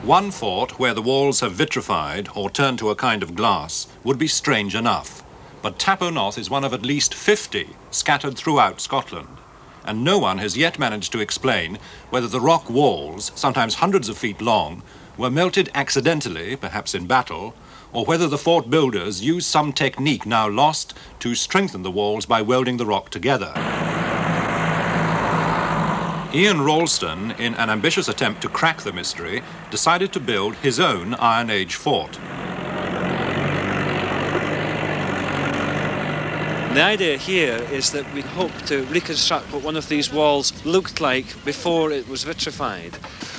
One fort where the walls have vitrified or turned to a kind of glass would be strange enough. But Tap O' Noth is one of at least 50 scattered throughout Scotland. And no one has yet managed to explain whether the rock walls, sometimes hundreds of feet long, were melted accidentally, perhaps in battle, or whether the fort builders used some technique now lost to strengthen the walls by welding the rock together. Ian Ralston, in an ambitious attempt to crack the mystery, decided to build his own Iron Age fort. The idea here is that we hope to reconstruct what one of these walls looked like before it was vitrified.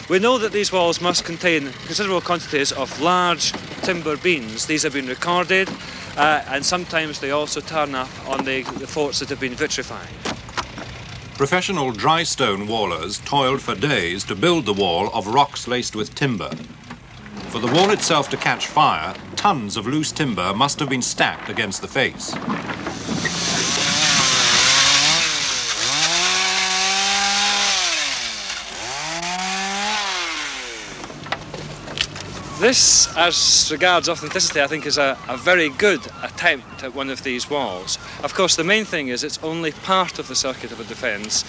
We know that these walls must contain considerable quantities of large timber beams. These have been recorded, and sometimes they also turn up on the forts that have been vitrified. Professional dry stone wallers toiled for days to build the wall of rocks laced with timber. For the wall itself to catch fire, tons of loose timber must have been stacked against the face. This, as regards authenticity, I think is a very good attempt at one of these walls. Of course, the main thing is it's only part of the circuit of a defence.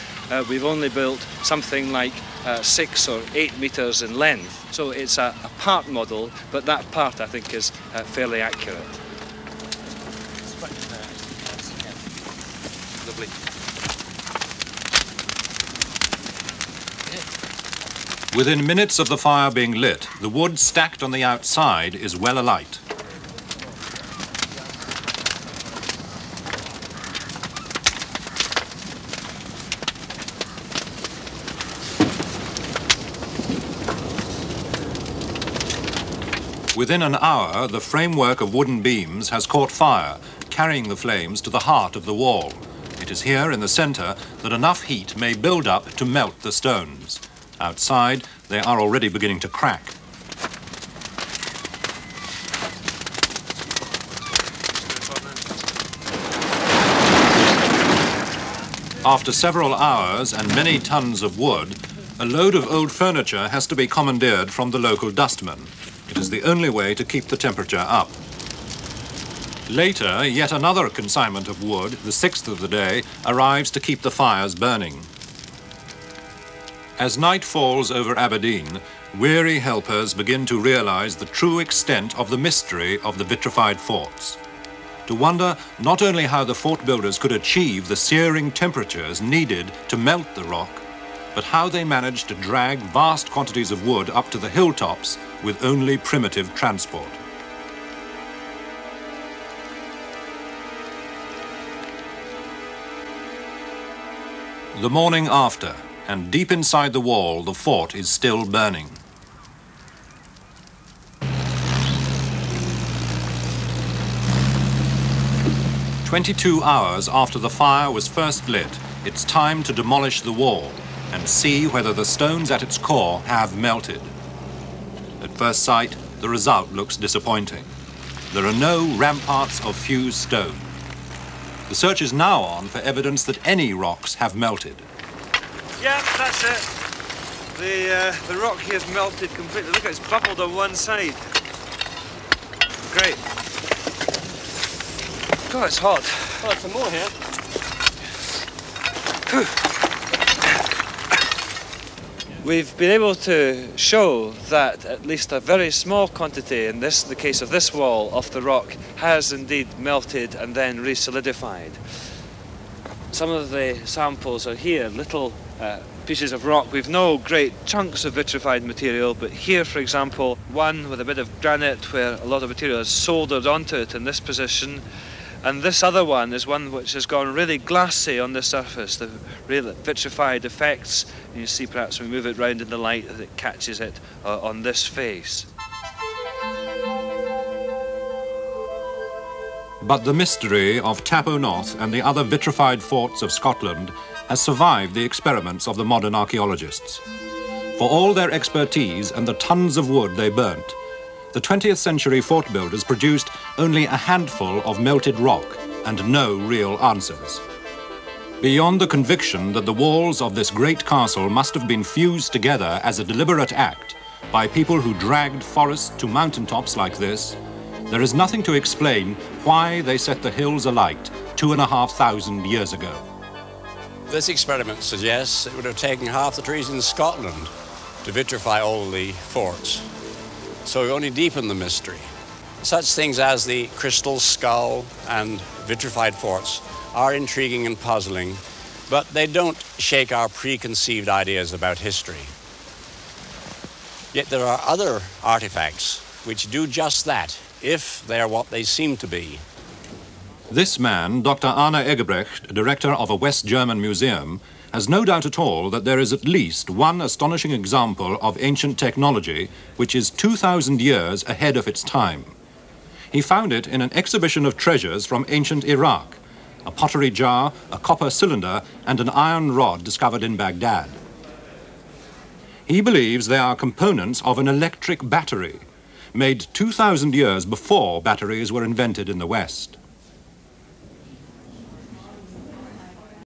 We've only built something like 6 or 8 metres in length. So it's a part model, but that part, I think, is fairly accurate. Lovely. Within minutes of the fire being lit, the wood stacked on the outside is well alight. Within an hour, the framework of wooden beams has caught fire, carrying the flames to the heart of the wall. It is here in the centre that enough heat may build up to melt the stones. Outside, they are already beginning to crack. After several hours and many tons of wood, a load of old furniture has to be commandeered from the local dustman. It is the only way to keep the temperature up. Later, yet another consignment of wood, the 6th of the day, arrives to keep the fires burning. As night falls over Aberdeen, weary helpers begin to realise the true extent of the mystery of the vitrified forts. To wonder not only how the fort builders could achieve the searing temperatures needed to melt the rock, but how they managed to drag vast quantities of wood up to the hilltops with only primitive transport. The morning after, and deep inside the wall, the fort is still burning. "22 hours after the fire was first lit, it's time to demolish the wall and see whether the stones at its core have melted. At first sight, the result looks disappointing. There are no ramparts of fused stone. The search is now on for evidence that any rocks have melted. Yeah, that's it. The rock here is melted completely. Look, it's bubbled on one side. Great. God, it's hot. Oh, some more here. We've been able to show that at least a very small quantity, in the case of this wall, of the rock has indeed melted and then re-solidified. Some of the samples are here, little pieces of rock. We've no great chunks of vitrified material, but here, for example, one with a bit of granite where a lot of material is soldered onto it in this position. And this other one is one which has gone really glassy on the surface, the real vitrified effects. And you see perhaps when we move it round in the light that it catches it on this face. But the mystery of Tap O' Noth and the other vitrified forts of Scotland has survived the experiments of the modern archaeologists. For all their expertise and the tons of wood they burnt, the 20th century fort builders produced only a handful of melted rock and no real answers. Beyond the conviction that the walls of this great castle must have been fused together as a deliberate act, by people who dragged forests to mountaintops like this, there is nothing to explain why they set the hills alight 2,500 years ago. This experiment suggests it would have taken half the trees in Scotland to vitrify all the forts. So we only deepen the mystery. Such things as the crystal skull and vitrified forts are intriguing and puzzling, but they don't shake our preconceived ideas about history. Yet there are other artifacts which do just that, if they are what they seem to be. This man, Dr. Arne Egebrecht, director of a West German museum, has no doubt at all that there is at least one astonishing example of ancient technology which is 2,000 years ahead of its time. He found it in an exhibition of treasures from ancient Iraq, a pottery jar, a copper cylinder, and an iron rod discovered in Baghdad. He believes they are components of an electric battery, made 2,000 years before batteries were invented in the West.